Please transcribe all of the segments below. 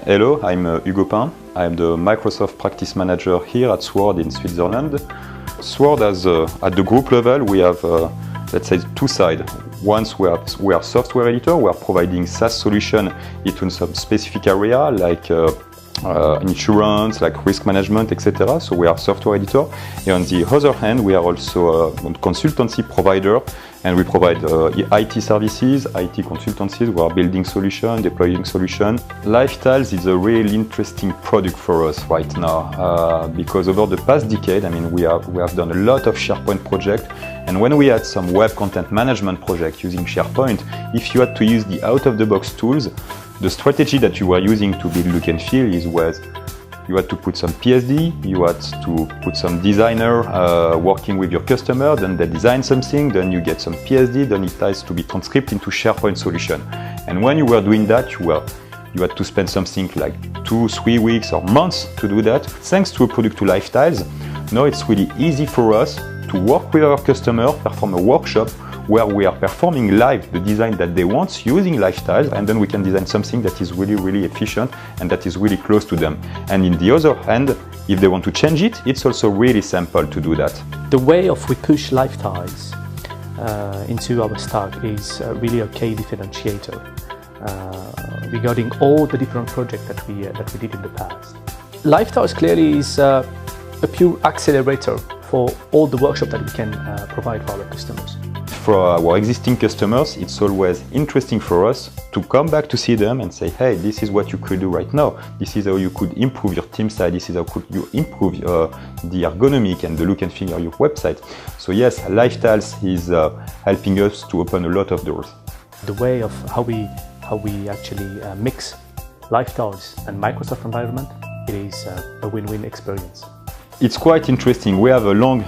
Hello, I'm Hugo Pain. I'm the Microsoft Practice Manager here at Sword in Switzerland. Sword has, at the group level, we have, let's say, two sides. Once we are software editor, we are providing SaaS solution into some specific area like insurance, like risk management, etc. So we are software editor. And on the other hand, we are also a consultancy provider, and we provide IT services, IT consultancies. We are building solutions, deploying solutions. Lifetiles is a really interesting product for us right now because over the past decade, I mean, we have done a lot of SharePoint projects. And when we had some web content management project using SharePoint, if you had to use the out-of-the-box tools, the strategy that you were using to build look and feel was you had to put some PSD, you had to put some designer working with your customer, then they design something, then you get some PSD, then it has to be transcribed into SharePoint solution. And when you were doing that, you had to spend something like 2-3 weeks or months to do that. Thanks to a product to Lifetiles, now it's really easy for us to work with our customer, perform a workshop where we are performing live the design that they want using Lifetiles, and then we can design something that is really, really efficient and that is really close to them. And in the other hand, if they want to change it, it's also really simple to do that. The way of we push Lifetiles into our stack is really a key differentiator regarding all the different projects that we did in the past. Lifetiles clearly is a pure accelerator for all the workshop that we can provide for our customers. For our existing customers, it's always interesting for us to come back to see them and say, hey, this is what you could do right now. This is how you could improve your team side. This is how could you improve the ergonomic and the look and feel of your website. So yes, Lifetiles is helping us to open a lot of doors. The way of how we actually mix Lifetiles and Microsoft environment, it is a win-win experience. It's quite interesting. We have a long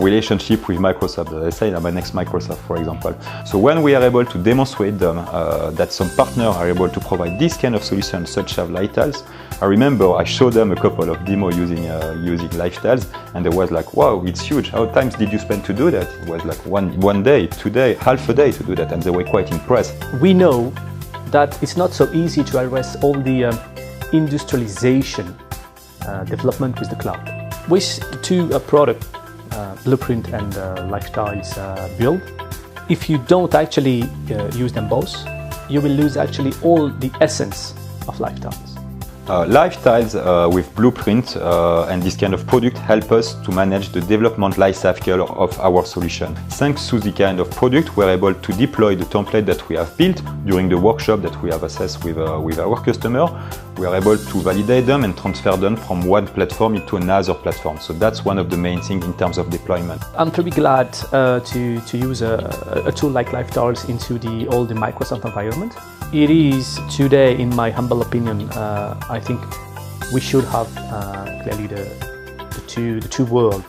relationship with Microsoft. As I say, I'm an ex-Microsoft, for example. So when we are able to demonstrate them that some partners are able to provide this kind of solution, such as Lifetiles, I remember I showed them a couple of demos using Lifetiles, and they was like, wow, it's huge. How times did you spend to do that? It was like one day, 2 days, half a day to do that, and they were quite impressed. We know that it's not so easy to address all the industrialization development with the cloud. With the two product, Blueprint and Lifetiles build, if you don't actually use them both, you will lose actually all the essence of Lifetiles. Lifetiles with Blueprint and this kind of product help us to manage the development lifecycle of our solution. Thanks to the kind of product, we're able to deploy the template that we have built during the workshop that we have assessed with our customer. We are able to validate them and transfer them from one platform into another platform. So that's one of the main things in terms of deployment. I'm very glad to use a tool like Lifetiles into all the Microsoft environment. It is today, in my humble opinion, I think we should have clearly the two worlds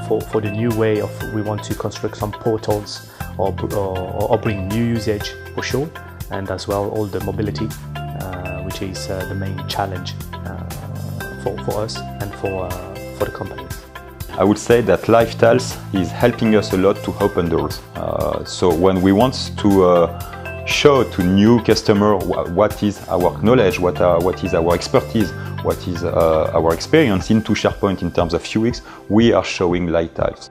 for the new way of we want to construct some portals or bring new usage for sure, and as well all the mobility, which is the main challenge for us and for the companies. I would say that Lifetiles is helping us a lot to open doors. So when we want to show to new customer what is our knowledge, what is our expertise, what is our experience into SharePoint in terms of UX, we are showing Lifetiles.